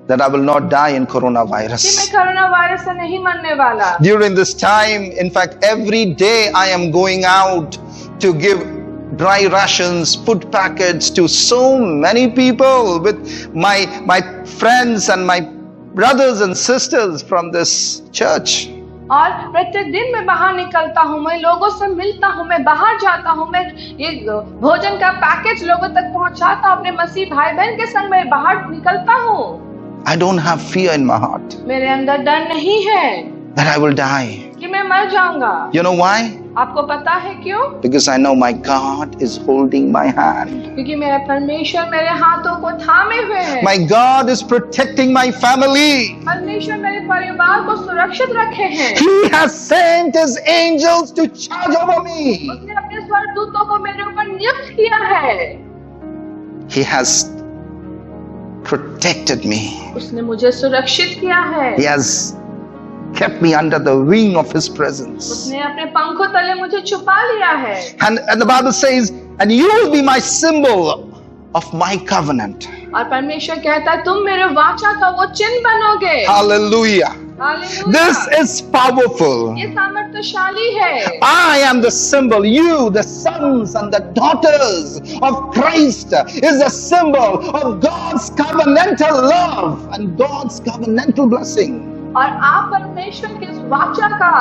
that I will not die in कि coronavirus. मैं कोरोना वायरस से नहीं मरने वाला। During this time, in fact, every day I am going out to give dry rations, food packets to so many people with my friends and my brothers and sisters from this church. और प्रत्येक दिन मैं बाहर निकलता हूँ, मैं लोगों से मिलता हूँ, मैं बाहर जाता हूँ, मैं ये भोजन का पैकेज लोगों तक पहुँचाता हूँ, अपने मसीह भाई बहन के संग मैं बाहर निकलता हूँ। I don't have fear in my heart मेरे अंदर डर नहीं है that I will die. कि मैं मर जाऊंगा। You know why? आपको पता है क्यों? Because I know my God is holding my hand. क्योंकि मेरा परमेश्वर मेरे हाथों को थामे हुए है। My God is protecting my family. परमेश्वर मेरे परिवार को सुरक्षित रखे हैं। He has sent His angels to charge over me. उसने अपने स्वर्गदूतों को मेरे ऊपर नियुक्त किया है। He has protected me. उसने मुझे सुरक्षित किया है। He has kept me under the wing of His presence. उसने अपने पंखों तले मुझे छुपा लिया है। And the Bible says, and you will be my symbol of my covenant. और परमेश्वर कहता है तुम मेरे वाचा का वो चिन्ह बनोगे। Hallelujah. Hallelujah. This is powerful. ये सामर्थ्यशाली है। I am the symbol. You, the sons and the daughters of Christ, is a symbol of God's covenantal love and God's covenantal blessing. और आप परमेश्वर के वाचा का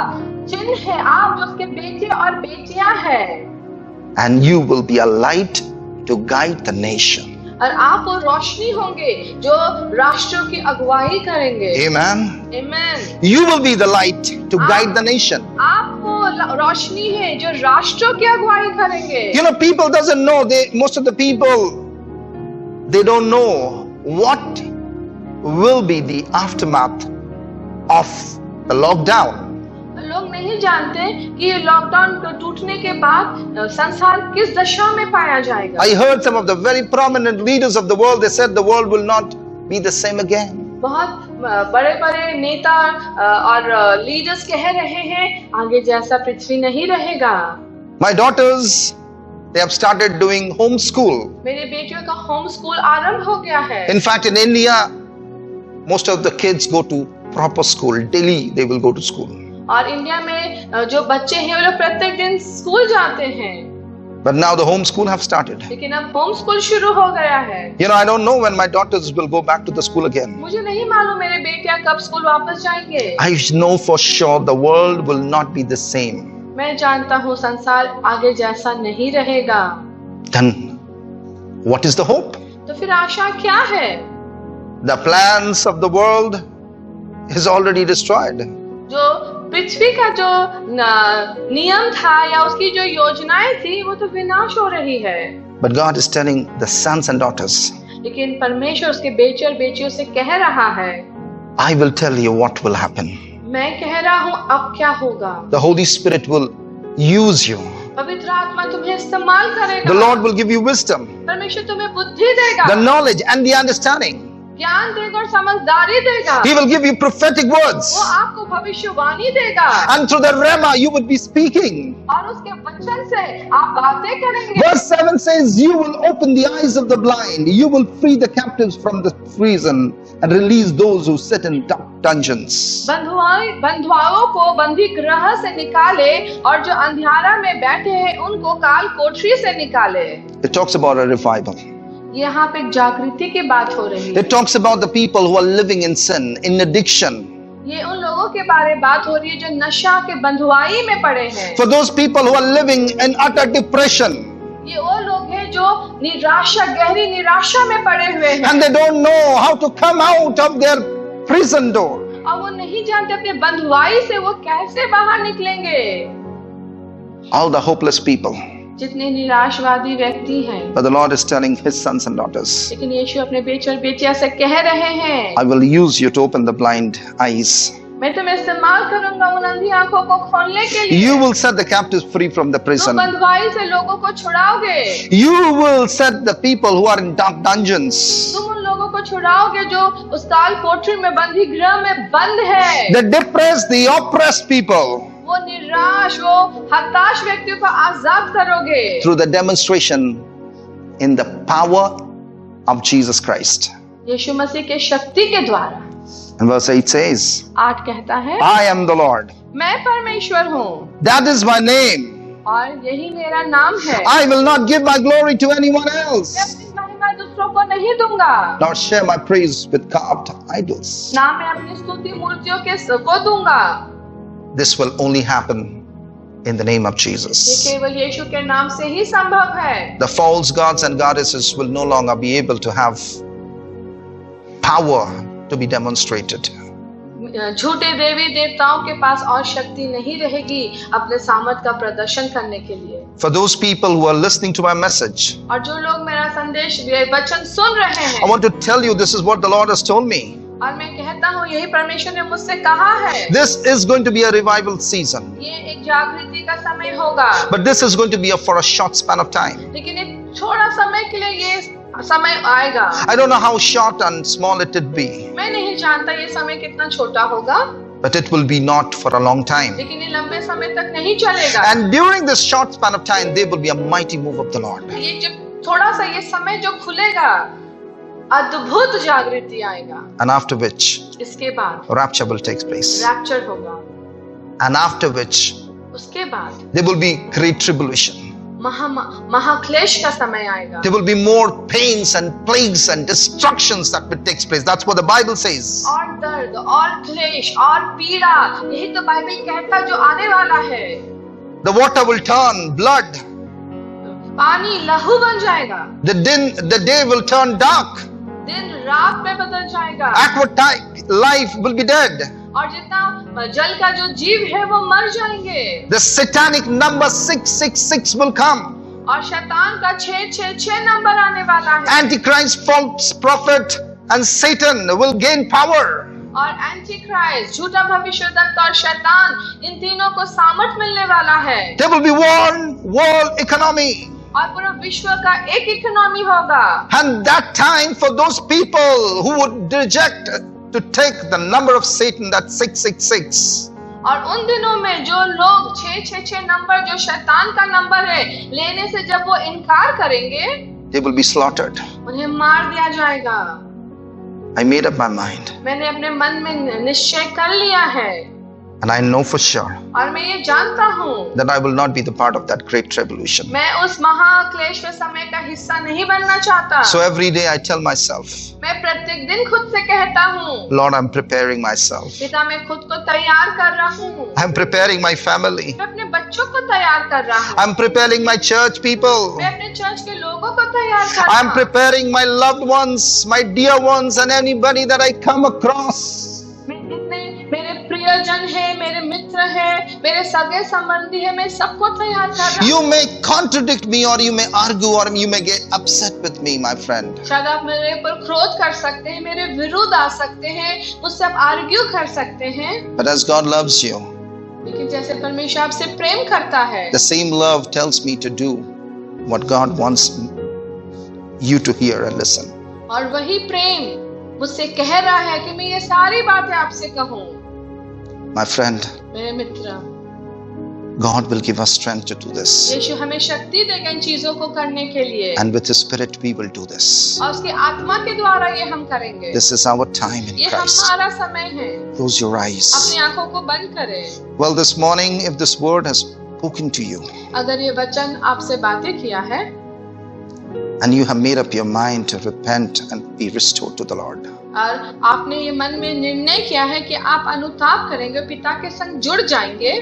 चिन्ह है, आप उसके बेटे और बेटियां हैं। And you will be a light to guide the nation. और आप वो रोशनी होंगे जो राष्ट्रों की अगुवाई करेंगे। Amen. Amen. You will be the light to guide the nation. आप वो रोशनी है जो राष्ट्रों की अगुवाई करेंगे। You know, people doesn't know. Most of the people, they don't know what will be the aftermath of the lockdown. लोग नहीं जानते कि ये लॉकडाउन टूटने के बाद संसार किस दशा में पाया जाएगा। I heard some of the very prominent leaders of the world. They said the world will not be the same again. बहुत बड़े-बड़े नेता और लीडर्स कह रहे हैं आगे जैसा पृथ्वी नहीं रहेगा। My daughters, they have started doing homeschool. मेरे बेटियों का होम स्कूल आरंभ हो गया है। In fact, in India, most of the kids go to proper school. Daily, they will go to school. और इंडिया में जो बच्चे हैं वो लोग प्रत्येक दिन स्कूल जाते हैं। But now the homeschool have started. लेकिन अब होम स्कूल शुरू हो गया है। You know, I don't know when my daughters will go back to the school again. मुझे नहीं मालूम मेरे बेटियां कब स्कूल वापस जाएंगे। I know for sure the world will not be the same. मैं जानता हूँ संसार आगे जैसा नहीं रहेगा। Then, what is the hope? तो फिर आशा क्या है? The plans of the world is already destroyed. जो पृथ्वी का जो नियम था या उसकी जो योजनाएं थी वो तो विनाश हो रही है। But God is telling the sons and daughters, लेकिन परमेश्वर उसके बेटे और बेटियों से कह रहा है, I will tell you what will happen. मैं कह रहा हूँ अब क्या होगा। The Holy Spirit will use you. पवित्र आत्मा तुम्हें इस्तेमाल करेगा। The Lord will give you wisdom, परमेश्वर तुम्हें बुद्धि देगा, the knowledge and the understanding. ज्ञान देगा और समझदारी देगा। He will give you prophetic words. वो आपको भविष्यवाणी देगा। And through the Rhema you would be speaking. और उसके वचन से आप बातें करेंगे। Verse 7 says, you will open the eyes of the blind. You will free the captives from the prison and release those who sit in dungeons. बंधुआओं को बंदी गृह से निकाले और जो अंधियारा में बैठे हैं उनको काल कोठरी से निकाले। It talks about a revival. यहाँ पे एक जागृति की बात हो रही है। It talks about the people who are living in sin, in addiction. ये उन लोगों के बारे में बात हो रही है जो नशा के बंधुआई में पड़े हैं। For those people who are living in utter depression. ये वो लोग हैं जो निराशा, गहरी निराशा में पड़े हुए हैं। And they don't know how to come out of their prison door. और वो नहीं जानते अपने बंधुआई से वो कैसे बाहर निकलेंगे। All the hopeless people. जितने निराशवादी व्यक्ति हैं, But the Lord is telling his sons and daughters, लेकिन यीशु अपने बेटे और बेटियां से कह रहे हैं, I will use you to open the blind eyes. मैं तुम्हें इस्तेमाल करूंगा उन अंधी आंखों को खोलने के लिए। You will set the captives free from the तुम prison. बंधुआई से लोगों को छुड़ाओगे। You will set the people who are in dark dungeons. तुम उन लोगों को छुड़ाओगे जो उस काल कोठरी में बंदी गृह में बंद है। The depressed, the oppressed people, वो निराश, वो हताश व्यक्तियों को आजाद करोगे through the demonstration in the power of Jesus Christ. यीशु मसीह के शक्ति के द्वारा। And verse 8 says, 8 कहता है, I am the Lord. मैं परमेश्वर हूँ That is my name. और यही मेरा नाम है। I will not give my glory to anyone else, मैं अपनी महिमा दूसरों को नहीं दूंगा, nor share my praise with carved idols. ना मैं अपनी स्तुति मूर्तियों के को दूंगा। This will only happen in the name of ये Jesus. केवल यीशु के नाम से ही संभव है। The false gods and goddesses will no longer be able to have power to be demonstrated. झूठे देवी देवताओं के पास और शक्ति नहीं रहेगी अपने सामर्थ का प्रदर्शन करने के लिए। For those people who are listening to my message, और जो लोग मेरा संदेश वचन सुन रहे I हैं, want to tell you this is what the Lord has told me. और मैं कहता हूँ यही परमेश्वर ने मुझसे कहा है। This is going to be a revival season, ये एक जागृति का समय होगा, but this is going to be for a short span of time. लेकिन एक थोड़ा समय के लिए ये समय आएगा। I don't know how short and small it would be, मैं नहीं जानता ये समय कितना छोटा होगा, but it will be not for a long time. लेकिन ये लंबे समय तक नहीं चलेगा। And during this short span of time, there will be a mighty move of the Lord. ये जब थोड़ा सा ये समय जो खुलेगा, अद्भुत जागृति आएगा। And after which, इसके बाद rapture will take place. Rapture होगा, And after which, उसके बाद there will be great tribulation. महाक्लेश का समय आएगा। There will be more pains and plagues and destructions that will take place. That's what the Bible says. और दर्द और क्लेश और पीड़ा, यही तो बाइबल कहता है जो आने वाला है। The water will turn blood. पानी लहू बन जाएगा, The day will turn dark. दिन रात में बदल जाएगा, Aquatic life will be dead. और जितना जल का जो जीव है वो मर जाएंगे। The satanic number 666 will come. और शैतान का 666 नंबर आने वाला है। Antichrist, false prophet, and Satan will gain power. और एंटी क्राइस्ट, झूठा भविष्यवक्ता और शैतान, इन तीनों को सामर्थ मिलने वाला है। There will be one world economy. और पूरा विश्व का एक इकोनॉमी होगा। And that time for those people who would reject to take the number of Satan, that's 666. और उन दिनों में जो लोग 666 नंबर जो शैतान का नंबर है लेने से जब वो इनकार करेंगे, They will be slaughtered. उन्हें मार दिया जाएगा। I made up my mind. मैंने अपने मन में निश्चय कर लिया है, And I know for sure और मैं ये जानता हूँ that I will not be the part of that great tribulation. मैं उस महाक्लेश के समय का हिस्सा नहीं बनना चाहता। So every day I tell myself, मैं प्रत्येक दिन खुद से कहता हूँ, Lord, I'm preparing myself. पिता मैं खुद को तैयार कर रहा हूँ, I'm preparing my family. मैं अपने बच्चों को तैयार कर रहा हूँ, I'm preparing my church people. मैं अपने चर्च के लोगों को तैयार कर रहा I'm हूँ, preparing my loved ones, my dear ones, and anybody that I come across. मैं जितने मेरे प्रियजन है, मेरे मित्र है, मेरे सगे संबंधी है, मैं सबको तैयार कर रहा हूँ। You may contradict me or you may argue or you may get upset with me, my friend. शायद आप मेरे पर क्रोध कर सकते हैं, मेरे विरुद्ध आ सकते हैं, मुझसे आप आर्ग्यू कर सकते हैं, But as God loves you, लेकिन जैसे परमेश्वर आपसे प्रेम करता है, the same love tells me to do what God wants you to hear and listen. और वही प्रेम मुझसे कह रहा है कि मैं ये सारी बातें आपसे कहूँ। My friend, मेरे मित्र, God will give us strength to do this. यीशु हमें शक्ति देगा इन चीजों को करने के लिए, And with His Spirit, we will do this. और उसकी आत्मा के द्वारा ये हम करेंगे। This is our time in ये Christ. हमारा समय है। Close your eyes. अपनी आंखों को बंद करें। Well, this morning, if this word has spoken to you, अगर ये वचन आपसे बातें किया है and you have made up your mind to repent and be restored to the Lord, और आपने ये मन में निर्णय किया है कि आप अनुताप करेंगे, पिता के संग जुड़ जाएंगे,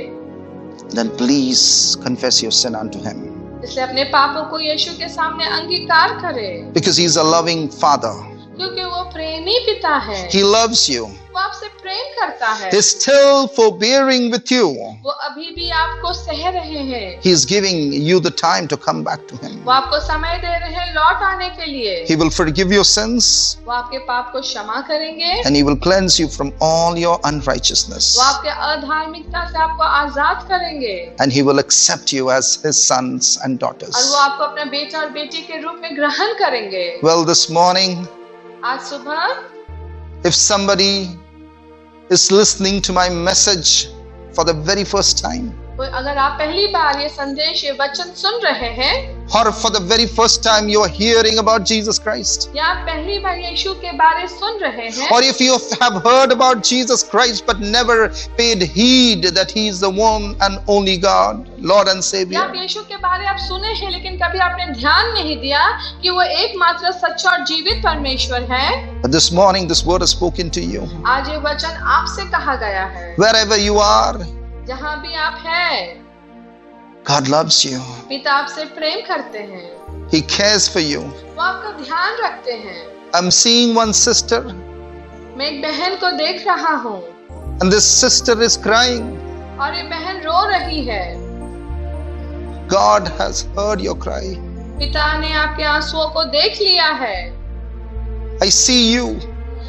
then please confess your sin unto Him. इसलिए अपने पापों को यीशु के सामने अंगीकार करें, Because He is a loving Father. क्योंकि वो प्रेमी पिता है। He loves you. वो वो आपसे प्रेम करता है, He's still forbearing with you. वो अभी भी आपको सह रहे हैं, He's giving you the time to come back to Him. वो आपको समय दे रहे हैं लौट आने के लिए। He will forgive your sins वो आपके पाप को क्षमा करेंगे, and He will cleanse you from all your unrighteousness. वो आपके अधार्मिकता से आपको आजाद करेंगे, And He will accept you as His sons and और daughters. वो आपको अपना बेटा और बेटी के रूप में ग्रहण करेंगे। Well, this morning, आज सुबह if somebody is listening to my message for the very first time, अगर आप पहली बार ये संदेश, ये वचन सुन रहे हैं, or for the very first time you are hearing about Jesus Christ, या आप पहली बार यीशु के बारे सुन रहे हैं, or if you have heard about Jesus Christ but never paid heed that He is the one and only God, Lord and या Savior, आप यीशु के बारे आप सुने हैं लेकिन कभी आपने ध्यान नहीं दिया कि वो एकमात्र सच्चा और जीवित परमेश्वर है, but this morning this word is spoken to you. आज ये वचन आपसे कहा गया है। Wherever you are, जहाँ भी आप हैं, God loves you. पिता आपसे प्रेम करते हैं, He cares for you. वो आपका ध्यान रखते हैं। I'm seeing one sister, मैं एक बहन को देख रहा हूँ and this sister is crying. और ये बहन रो रही है। God has heard your cry. पिता ने आपके आंसुओं को देख लिया है। I see you.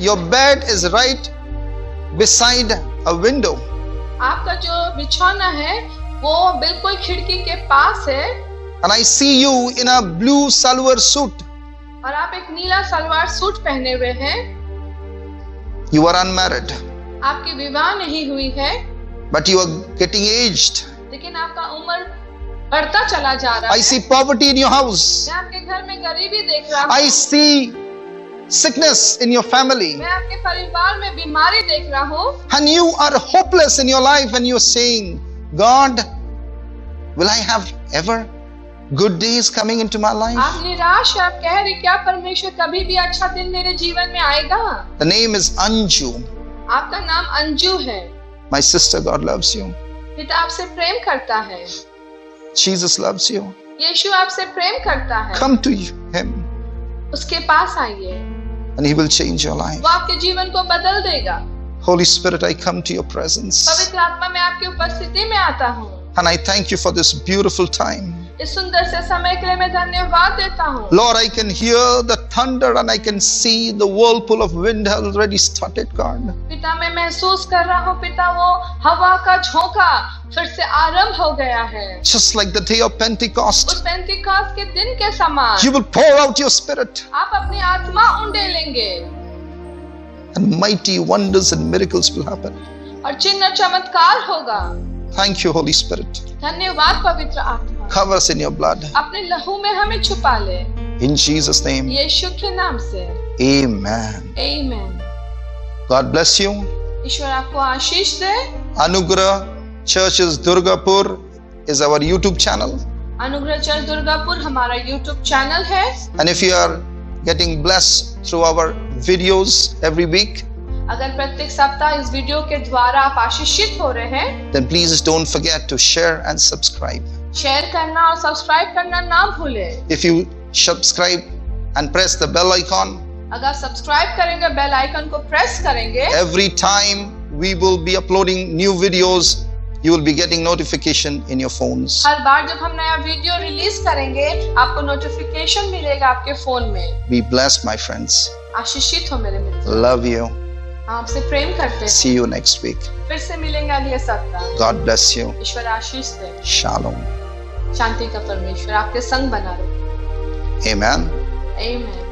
Your bed is right beside a window. आपका जो बिछौना है वो बिल्कुल खिड़की के पास है, And I see you in a blue salwar suit. और आप एक नीला सलवार सूट पहने हुए हैं। You are unmarried, आपकी विवाह नहीं हुई है, but you are getting aged. लेकिन आपका उम्र बढ़ता चला जा रहा I है। see poverty in your house. मैं आपके घर में गरीबी देख रहा I हूँ। see sickness in your family. मैं आपके परिवार में बीमारी देख रहा हूँ, And you are hopeless in your life and you're saying, God, will I have ever good days coming into my life? आप निराश हैं, आप कह रहे क्या परमेश्वर कभी भी अच्छा दिन मेरे जीवन में आएगा? The name is Anju. आपका नाम अंजू है। My sister, God loves you. पिता आपसे प्रेम करता है, Jesus loves you. यीशु आपसे प्रेम करता है। Come to Him उसके पास आइए, and He will change your life. वो आपके जीवन को बदल देगा। Holy Spirit, I come to your presence पवित्र आत्मा में आपकी उपस्थिति में आता हूँ। and I thank you for this beautiful time. इस सुंदर से समय के लिए मैं धन्यवाद देता हूँ। Lord, I can hear the thunder and I can see the whirlpool of wind has already started, God. पिता मैं महसूस कर रहा हूँ, पिता वो हवा का झोंका फिर से आरंभ हो गया है। Just like the day of उस Pentecost, पेंतिकॉस्ट के दिन के समान you will pour out your Spirit आप अपनी आत्मा उंडेलेंगे and mighty wonders and miracles will happen. और चिन्ह चमत्कार होगा। Thank you, Holy Spirit. धन्यवाद पवित्र आत्मा, Cover us in your blood. अपने लहू में हमें छुपा ले, In Jesus' name, यीशु के नाम से, amen. आमीन। God bless you. ईश्वर आपको आशीष दे। Anugrah Churches Durgapur is our YouTube channel. अनुग्रह चर्च दुर्गापुर हमारा YouTube चैनल है। And if you are getting blessed through our videos every week, अगर प्रत्येक सप्ताह इस वीडियो के द्वारा आप आशीषित हो रहे हैं, then please don't forget to share and subscribe. Share करना और सब्सक्राइब करना ना भूलें। If you subscribe and press the bell icon, अगर सब्सक्राइब करेंगे, बेल आइकन को प्रेस करेंगे, every time we will be uploading new videos, you will be getting notification in your phones. हर बार जब हम नया वीडियो रिलीज करेंगे आपको नोटिफिकेशन मिलेगा आपके फोन में। Be blessed, my friends. आशीषित हो मेरे मित्र, Love you. आपसे प्रेम करते हैं। See you next week. फिर से मिलेंगे अगले सप्ताह। God bless you. Ishwar Ashish they. Shalom. शांति का परमेश्वर आपके संग बना रहे। Amen. आमीन।